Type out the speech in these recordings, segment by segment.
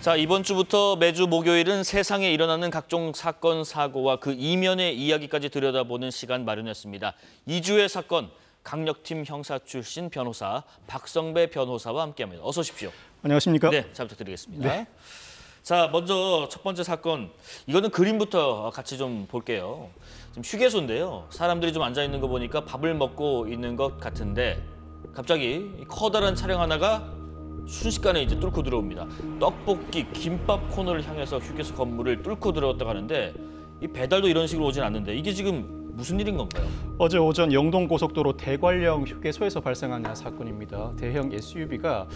자, 이번 주부터 매주 목요일은 세상에 일어나는 각종 사건, 사고와 그 이면의 이야기까지 들여다보는 시간 마련했습니다. 2주의 사건, 강력팀 형사 출신 변호사 박성배 변호사와 함께합니다. 어서 오십시오. 안녕하십니까? 네, 잘 부탁드리겠습니다. 네. 자, 먼저 첫 번째 사건, 이거는 그림부터 같이 좀 볼게요. 지금 휴게소인데요. 사람들이 좀 앉아 있는 거 보니까 밥을 먹고 있는 것 같은데 갑자기 커다란 차량 하나가 순식간에 이제 뚫고 들어옵니다. 떡볶이, 김밥 코너를 향해서 휴게소 건물을 뚫고 들어왔다고 하는데 이 배달도 이런 식으로 오진 않는데 이게 지금 무슨 일인 건가요? 어제 오전 영동고속도로 대관령 휴게소에서 발생한 사건입니다. 대형 SUV가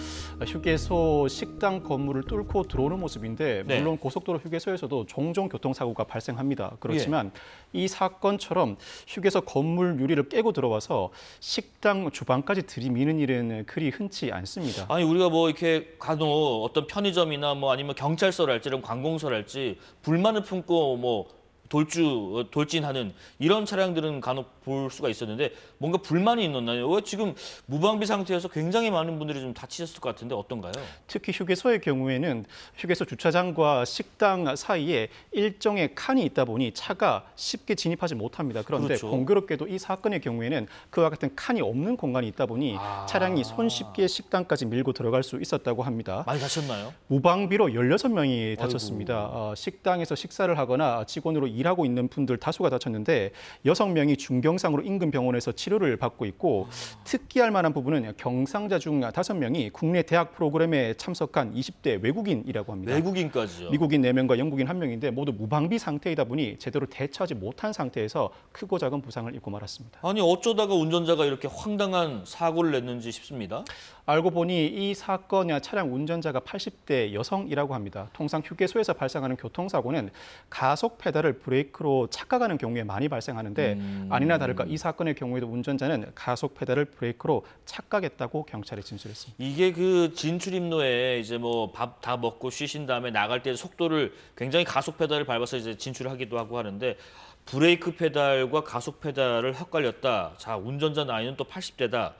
휴게소 식당 건물을 뚫고 들어오는 모습인데 네. 물론 고속도로 휴게소에서도 종종 교통사고가 발생합니다. 그렇지만 이 사건처럼 휴게소 건물 유리를 깨고 들어와서 식당 주방까지 들이미는 일은 그리 흔치 않습니다. 아니 우리가 뭐 이렇게 간혹 어떤 편의점이나 뭐 아니면 경찰서랄지 이런 관공서랄지 불만을 품고 뭐 돌진하는 이런 차량들은 간혹 볼 수가 있었는데 뭔가 불만이 있었나요? 왜 지금 무방비 상태여서 굉장히 많은 분들이 좀 다치셨을 것 같은데 어떤가요? 특히 휴게소의 경우에는 휴게소 주차장과 식당 사이에 일정의 칸이 있다 보니 차가 쉽게 진입하지 못합니다. 그런데 그렇죠. 공교롭게도 이 사건의 경우에는 그와 같은 칸이 없는 공간이 있다 보니 차량이 손쉽게 식당까지 밀고 들어갈 수 있었다고 합니다. 많이 다쳤나요? 무방비로 16명이 다쳤습니다. 식당에서 식사를 하거나 직원으로 일하고 있는 분들 다수가 다쳤는데 6명이 중경상으로 인근 병원에서 치료를 받고 있고 특기할 만한 부분은 경상자 중 5명이 국내 대학 프로그램에 참석한 20대 외국인이라고 합니다. 외국인까지요? 미국인 4명과 영국인 1명인데 모두 무방비 상태이다 보니 제대로 대처하지 못한 상태에서 크고 작은 부상을 입고 말았습니다. 아니 어쩌다가 운전자가 이렇게 황당한 사고를 냈는지 싶습니다. 알고 보니 이 사건 차량 운전자가 80대 여성이라고 합니다. 통상 휴게소에서 발생하는 교통사고는 가속 페달을 브레이크로 착각하는 경우에 많이 발생하는데 아니나 다를까 이 사건의 경우에도 운전자는 가속 페달을 브레이크로 착각했다고 경찰에 진술했습니다. 이게 그 진출입로에 이제 뭐 밥 다 먹고 쉬신 다음에 나갈 때 속도를 굉장히 가속 페달을 밟아서 이제 진출하기도 하고 하는데 브레이크 페달과 가속 페달을 헷갈렸다. 자, 운전자 나이는 또 80대다.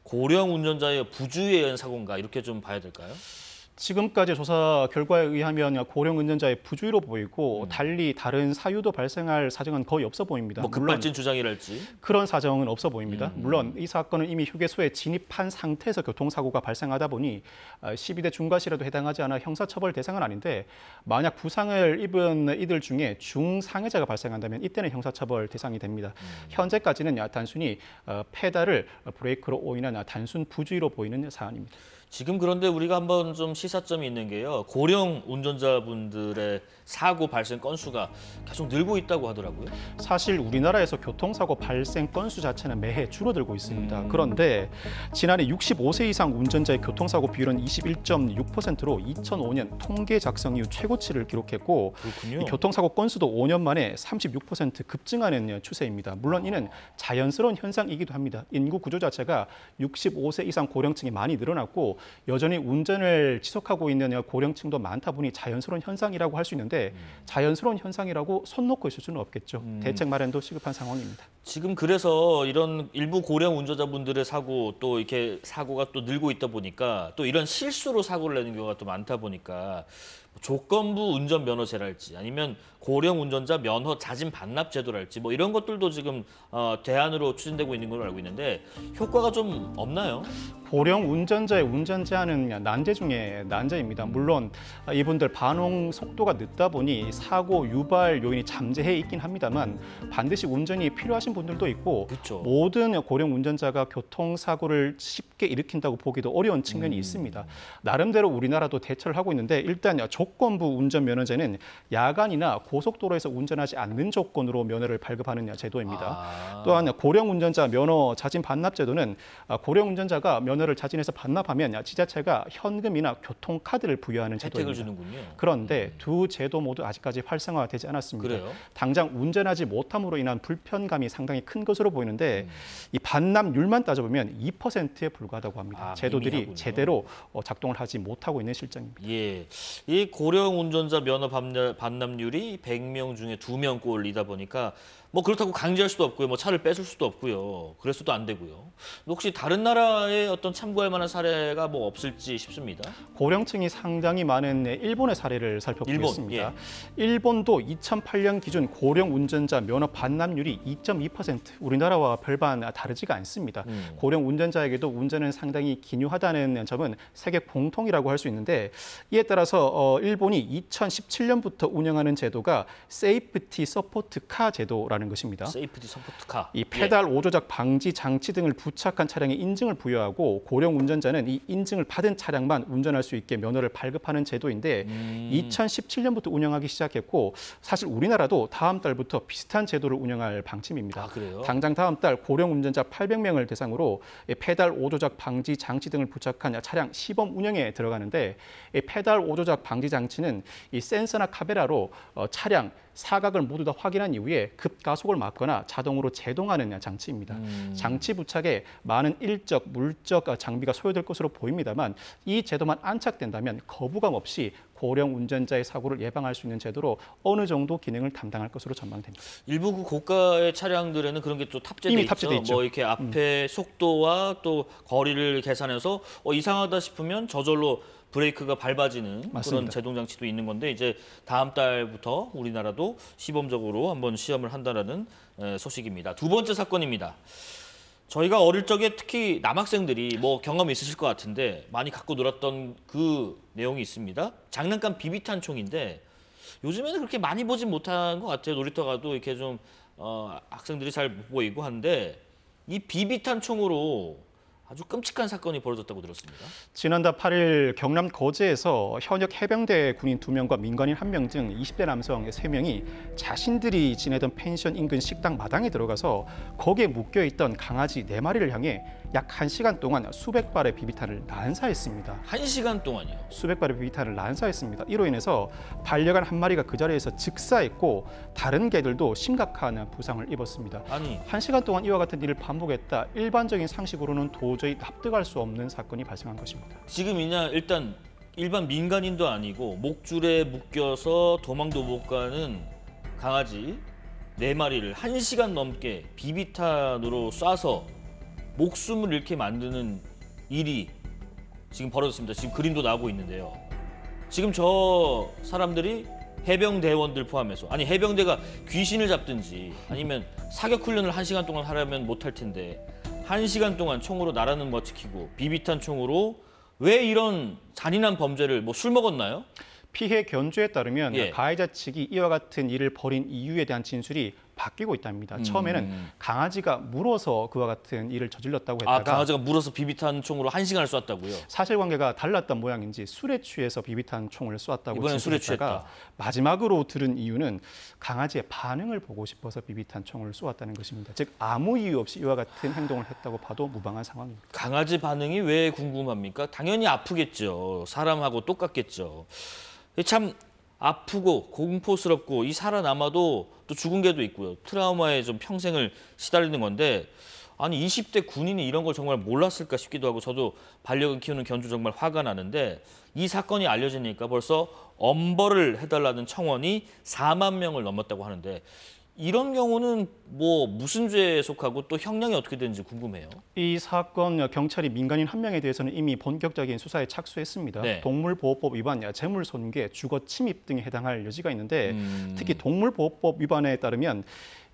고령 운전자의 부주의에 의한 사고인가 이렇게 좀 봐야 될까요? 지금까지 조사 결과에 의하면 고령 운전자의 부주의로 보이고 달리 다른 사유도 발생할 사정은 거의 없어 보입니다. 뭐 급발진 주장이랄지. 그런 사정은 없어 보입니다. 물론 이 사건은 이미 휴게소에 진입한 상태에서 교통사고가 발생하다 보니 12대 중과실에도 해당하지 않아 형사처벌 대상은 아닌데 만약 부상을 입은 이들 중에 중상해자가 발생한다면 이때는 형사처벌 대상이 됩니다. 현재까지는 단순히 페달을 브레이크로 오인한 단순 부주의로 보이는 사안입니다. 지금 그런데 우리가 한번 좀 시사점이 있는 게요. 고령 운전자분들의 사고 발생 건수가 계속 늘고 있다고 하더라고요. 사실 우리나라에서 교통사고 발생 건수 자체는 매해 줄어들고 있습니다. 그런데 지난해 65세 이상 운전자의 교통사고 비율은 21.6%로 2005년 통계 작성 이후 최고치를 기록했고 그렇군요. 이 교통사고 건수도 5년 만에 36% 급증하는 추세입니다. 물론 이는 자연스러운 현상이기도 합니다. 인구 구조 자체가 65세 이상 고령층이 많이 늘어났고 여전히 운전을 지속하고 있는 고령층도 많다 보니 자연스러운 현상이라고 할 수 있는데 자연스러운 현상이라고 손 놓고 있을 수는 없겠죠. 대책 마련도 시급한 상황입니다. 지금 그래서 이런 일부 고령 운전자분들의 사고 또 이렇게 사고가 또 늘고 있다 보니까 또 이런 실수로 사고를 내는 경우가 또 많다 보니까 조건부 운전면허제랄지 아니면 고령 운전자 면허 자진 반납 제도랄지 뭐 이런 것들도 지금 대안으로 추진되고 있는 걸로 알고 있는데 효과가 좀 없나요? 고령 운전자의 운전 제한은 난제 중에 난제입니다. 물론 이분들 반응 속도가 늦다 보니 사고 유발 요인이 잠재해 있긴 합니다만 반드시 운전이 필요하신 분들도 있고 그렇죠. 모든 고령 운전자가 교통사고를 쉽게 일으킨다고 보기도 어려운 측면이 있습니다. 나름대로 우리나라도 대처를 하고 있는데 일단 조건부 운전면허제는 야간이나 고속도로에서 운전하지 않는 조건으로 면허를 발급하는 제도입니다. 또한 고령 운전자 면허 자진 반납 제도는 고령 운전자가 면허를 자진해서 반납하면 지자체가 현금이나 교통카드를 부여하는 혜택을 제도입니다. 주는군요. 그런데 두 제도 모두 아직까지 활성화되지 않았습니다. 그래요? 당장 운전하지 못함으로 인한 불편감이 상당히 큰 것으로 보이는데 이 반납률만 따져보면 2%에 불과하다고 합니다. 제도들이 미미하군요. 제대로 작동을 하지 못하고 있는 실정입니다. 예, 이 고령 운전자 면허 반납률이 100명 중에 2명꼴이다 보니까 뭐 그렇다고 강제할 수도 없고요. 뭐 차를 뺏을 수도 없고요. 그래서도 안 되고요. 혹시 다른 나라의 어떤 참고할 만한 사례가 뭐 없을지 싶습니다. 고령층이 상당히 많은 일본의 사례를 살펴보겠습니다. 일본, 일본도 2008년 기준 고령 운전자 면허 반납률이 2.2%, 우리나라와 별반 다르지가 않습니다. 고령 운전자에게도 운전은 상당히 기묘하다는 점은 세계 공통이라고 할 수 있는데, 이에 따라서 일본이 2017년부터 운영하는 제도가 세이프티 서포트 카 제도라는 것입니다. 세이프티 서포트카. 이 페달 오조작 방지 장치 등을 부착한 차량에 인증을 부여하고 고령 운전자는 이 인증을 받은 차량만 운전할 수 있게 면허를 발급하는 제도인데 2017년부터 운영하기 시작했고, 사실 우리나라도 다음 달부터 비슷한 제도를 운영할 방침입니다. 아, 그래요? 당장 다음 달 고령 운전자 800명을 대상으로 페달 오조작 방지 장치 등을 부착한 차량 시범 운영에 들어가는데, 이 페달 오조작 방지 장치는 이 센서나 카메라로 차량 사각을 모두 다 확인한 이후에 급가속을 막거나 자동으로 제동하는 장치입니다. 장치 부착에 많은 일적, 물적 장비가 소요될 것으로 보입니다만, 이 제도만 안착된다면 거부감 없이 고령 운전자의 사고를 예방할 수 있는 제도로 어느 정도 기능을 담당할 것으로 전망됩니다. 일부 그 고가의 차량들에는 그런 게 또 탑재돼 이미 있죠. 탑재돼 있죠. 뭐 이렇게 앞에 속도와 또 거리를 계산해서 이상하다 싶으면 저절로 브레이크가 밟아지는 맞습니다. 그런 제동 장치도 있는 건데, 이제 다음 달부터 우리나라도 시범적으로 한번 시험을 한다는 소식입니다. 두 번째 사건입니다. 저희가 어릴 적에 특히 남학생들이 뭐 경험이 있으실 것 같은데 많이 갖고 놀았던 그 내용이 있습니다. 장난감 비비탄 총인데 요즘에는 그렇게 많이 보진 못한 것 같아요. 놀이터 가도 이렇게 좀 학생들이 잘 못 보이고 한데, 이 비비탄 총으로 아주 끔찍한 사건이 벌어졌다고 들었습니다. 지난달 8일 경남 거제에서 현역 해병대 군인 2명과 민간인 1명 등 20대 남성 3명이 자신들이 지내던 펜션 인근 식당 마당에 들어가서 거기에 묶여있던 강아지 4마리를 향해 약 1시간 동안 수백 발의 비비탄을 난사했습니다. 1시간 동안이요? 수백 발의 비비탄을 난사했습니다. 이로 인해서 반려견 1마리가 그 자리에서 즉사했고, 다른 개들도 심각한 부상을 입었습니다. 아니, 1시간 동안 이와 같은 일을 반복했다. 일반적인 상식으로는 도저히 납득할 수 없는 사건이 발생한 것입니다. 지금 일단 일반 민간인도 아니고 목줄에 묶여서 도망도 못 가는 강아지 4마리를 1시간 넘게 비비탄으로 쏴서 목숨을 잃게 만드는 일이 지금 벌어졌습니다. 지금 그림도 나오고 있는데요. 지금 저 사람들이 해병대원들 포함해서, 아니 해병대가 귀신을 잡든지 아니면 사격 훈련을 1시간 동안 하려면 못할 텐데 1시간 동안 총으로 나라는 멋지키고 비비탄 총으로 왜 이런 잔인한 범죄를, 뭐 술 먹었나요? 피해 견주에 따르면 예. 가해자 측이 이와 같은 일을 벌인 이유에 대한 진술이 바뀌고 있답니다. 처음에는 강아지가 물어서 그와 같은 일을 저질렀다고 했다가 강아지가 물어서 비비탄 총으로 1시간을 쐈다고요? 사실관계가 달랐던 모양인지 술에 취해서 비비탄 총을 쐈다고 이번엔 술에 진술했다가 취했다. 마지막으로 들은 이유는 강아지의 반응을 보고 싶어서 비비탄 총을 쏘았다는 것입니다. 즉 아무 이유 없이 이와 같은 행동을 했다고 봐도 무방한 상황입니다. 강아지 반응이 왜 궁금합니까? 당연히 아프겠죠. 사람하고 똑같겠죠. 참 아프고 공포스럽고, 이 살아남아도 또 죽은 개도 있고요. 트라우마에 좀 평생을 시달리는 건데, 아니 20대 군인이 이런 걸 정말 몰랐을까 싶기도 하고, 저도 반려견 키우는 견주 정말 화가 나는데, 이 사건이 알려지니까 벌써 엄벌을 해달라는 청원이 4만 명을 넘었다고 하는데, 이런 경우는 뭐 무슨 죄에 속하고 또 형량이 어떻게 되는지 궁금해요. 이 사건 경찰이 민간인 1명에 대해서는 이미 본격적인 수사에 착수했습니다. 네. 동물보호법 위반, 재물손괴, 주거침입 등에 해당할 여지가 있는데 특히 동물보호법 위반에 따르면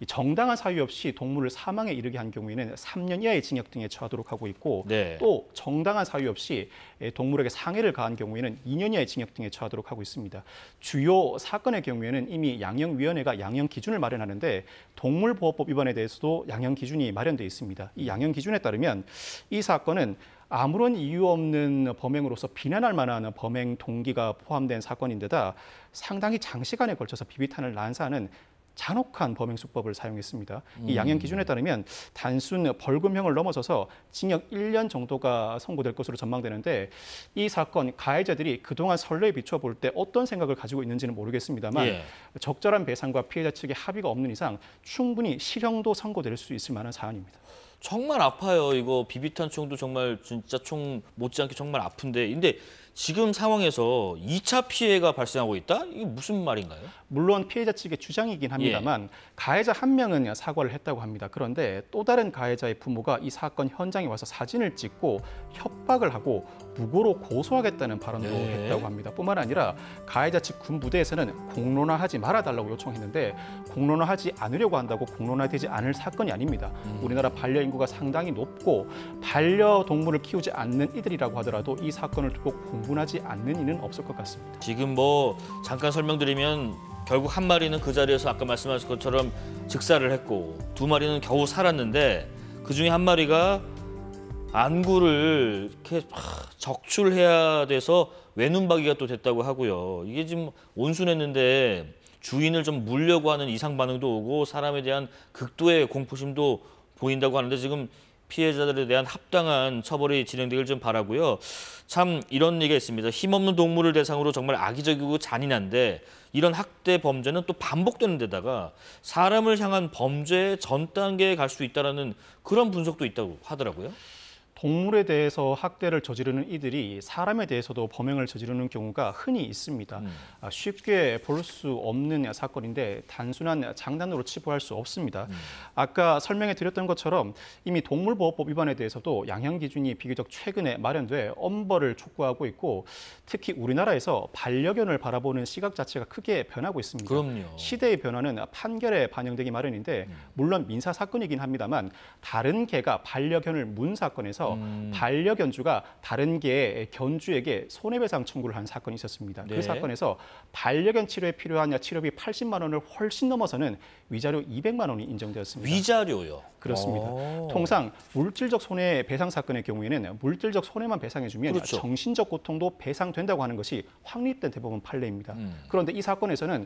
정당한 사유 없이 동물을 사망에 이르게 한 경우에는 3년 이하의 징역 등에 처하도록 하고 있고 네. 또 정당한 사유 없이 동물에게 상해를 가한 경우에는 2년 이하의 징역 등에 처하도록 하고 있습니다. 주요 사건의 경우에는 이미 양형위원회가 양형 기준을 마련하는데 동물보호법 위반에 대해서도 양형 기준이 마련되어 있습니다. 이 양형 기준에 따르면 이 사건은 아무런 이유 없는 범행으로서 비난할 만한 범행 동기가 포함된 사건인데다 상당히 장시간에 걸쳐서 비비탄을 난사하는 잔혹한 범행 수법을 사용했습니다. 이 양형 기준에 따르면 단순 벌금형을 넘어서서 징역 1년 정도가 선고될 것으로 전망되는데, 이 사건 가해자들이 그동안 선례에 비춰 볼 때 어떤 생각을 가지고 있는지는 모르겠습니다만 예. 적절한 배상과 피해자 측의 합의가 없는 이상 충분히 실형도 선고될 수 있을 만한 사안입니다. 정말 아파요. 이거 비비탄 총도 정말 진짜 총 못지않게 정말 아픈데, 근데 지금 상황에서 2차 피해가 발생하고 있다? 이게 무슨 말인가요? 물론 피해자 측의 주장이긴 합니다만 가해자 한 명은 사과를 했다고 합니다. 그런데 또 다른 가해자의 부모가 이 사건 현장에 와서 사진을 찍고 협박을 하고 무고로 고소하겠다는 발언도 했다고 합니다. 뿐만 아니라 가해자 측 군부대에서는 공론화하지 말아달라고 요청했는데 공론화하지 않으려고 한다고 공론화되지 않을 사건이 아닙니다. 우리나라 반려인구가 상당히 높고 반려동물을 키우지 않는 이들이라고 하더라도 이 사건을 두고 공분하지 않는 이는 없을 것 같습니다. 지금 뭐 잠깐 설명드리면 결국 한 마리는 그 자리에서 아까 말씀하신 것처럼 즉사를 했고 두 마리는 겨우 살았는데 그중에 한 마리가 안구를 이렇게 적출해야 돼서 외눈박이가 또 됐다고 하고요. 이게 지금 온순했는데 주인을 좀 물려고 하는 이상 반응도 오고 사람에 대한 극도의 공포심도 보인다고 하는데 지금 피해자들에 대한 합당한 처벌이 진행되길 좀 바라고요. 참 이런 얘기가 있습니다. 힘없는 동물을 대상으로 정말 악의적이고 잔인한데 이런 학대 범죄는 또 반복되는 데다가 사람을 향한 범죄의 전 단계에 갈 수 있다는 그런 분석도 있다고 하더라고요. 동물에 대해서 학대를 저지르는 이들이 사람에 대해서도 범행을 저지르는 경우가 흔히 있습니다. 쉽게 볼 수 없는 사건인데 단순한 장난으로 치부할 수 없습니다. 아까 설명해 드렸던 것처럼 이미 동물보호법 위반에 대해서도 양형 기준이 비교적 최근에 마련돼 엄벌을 촉구하고 있고 특히 우리나라에서 반려견을 바라보는 시각 자체가 크게 변하고 있습니다. 그럼요. 시대의 변화는 판결에 반영되기 마련인데 물론 민사 사건이긴 합니다만 다른 개가 반려견을 문 사건에서 반려견주가 다른 개의 견주에게 손해배상 청구를 한 사건이 있었습니다. 네. 그 사건에서 반려견 치료에 필요한 치료비 80만 원을 훨씬 넘어서는 위자료 200만 원이 인정되었습니다. 위자료요? 그렇습니다. 오. 통상 물질적 손해배상 사건의 경우에는 물질적 손해만 배상해주면 그렇죠. 정신적 고통도 배상된다고 하는 것이 확립된 대법원 판례입니다. 그런데 이 사건에서는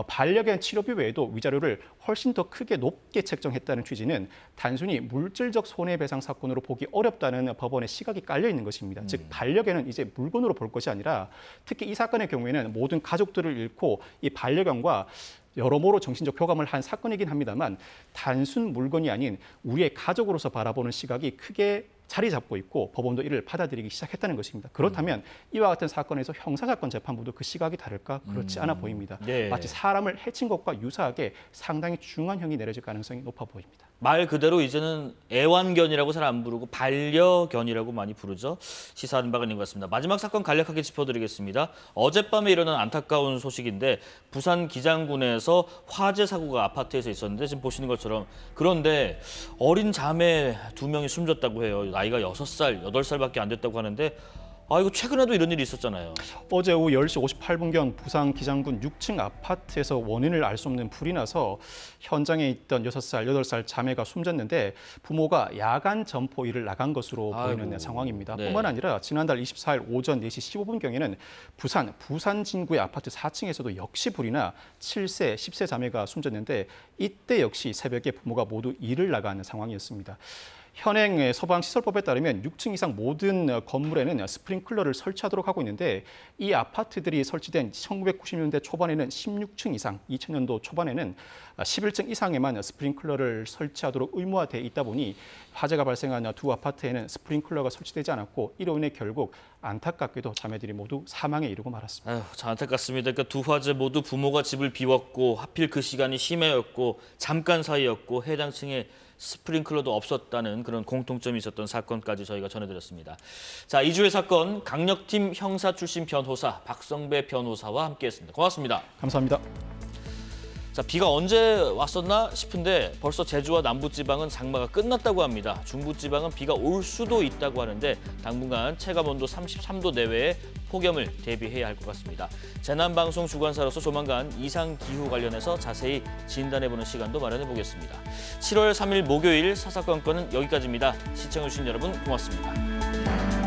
반려견 치료비 외에도 위자료를 훨씬 더 크게 높게 책정했다는 취지는 단순히 물질적 손해배상 사건으로 보기 어렵다는 법원의 시각이 깔려 있는 것입니다. 즉 반려견은 이제 물건으로 볼 것이 아니라 특히 이 사건의 경우에는 모든 가족들을 잃고 이 반려견과 여러모로 정신적 교감을 한 사건이긴 합니다만 단순 물건이 아닌 우리의 가족으로서 바라보는 시각이 크게 자리 잡고 있고 법원도 이를 받아들이기 시작했다는 것입니다. 그렇다면 이와 같은 사건에서 형사사건 재판부도 그 시각이 다를까? 그렇지 않아 보입니다. 네. 마치 사람을 해친 것과 유사하게 상당히 중한 형이 내려질 가능성이 높아 보입니다. 말 그대로 이제는 애완견이라고 잘 안 부르고 반려견이라고 많이 부르죠. 시사하는 바가 있는 것 같습니다. 마지막 사건 간략하게 짚어드리겠습니다. 어젯밤에 일어난 안타까운 소식인데 부산 기장군에서 화재 사고가 아파트에서 있었는데 지금 보시는 것처럼 그런데 어린 자매 2명이 숨졌다고 해요. 나이가 6살, 8살밖에 안 됐다고 하는데 이거 최근에도 이런 일이 있었잖아요. 어제 오후 10시 58분경 부산 기장군 6층 아파트에서 원인을 알 수 없는 불이 나서 현장에 있던 6살, 8살 자매가 숨졌는데 부모가 야간 점포 일을 나간 것으로 보이는 상황입니다. 네. 뿐만 아니라 지난달 24일 오전 4시 15분경에는 부산 진구의 아파트 4층에서도 역시 불이 나 7세, 10세 자매가 숨졌는데 이때 역시 새벽에 부모가 모두 일을 나간 상황이었습니다. 현행 소방시설법에 따르면 6층 이상 모든 건물에는 스프링클러를 설치하도록 하고 있는데 이 아파트들이 설치된 1990년대 초반에는 16층 이상, 2000년도 초반에는 11층 이상에만 스프링클러를 설치하도록 의무화돼 있다 보니 화재가 발생한 두 아파트에는 스프링클러가 설치되지 않았고 이로 인해 결국 안타깝게도 자매들이 모두 사망에 이르고 말았습니다. 아유, 참 안타깝습니다. 그러니까 두 화재 모두 부모가 집을 비웠고 하필 그 시간이 심해였고 잠깐 사이였고 해당 층에 스프링클러도 없었다는 그런 공통점이 있었던 사건까지 저희가 전해드렸습니다. 자, 2주의 사건 강력팀 형사 출신 변호사 박성배 변호사와 함께했습니다. 고맙습니다. 감사합니다. 자, 비가 언제 왔었나 싶은데 벌써 제주와 남부지방은 장마가 끝났다고 합니다. 중부지방은 비가 올 수도 있다고 하는데 당분간 체감온도 33도 내외의 폭염을 대비해야 할 것 같습니다. 재난방송 주관사로서 조만간 이상기후 관련해서 자세히 진단해보는 시간도 마련해보겠습니다. 7월 3일 목요일 사사건건은 여기까지입니다. 시청해주신 여러분 고맙습니다.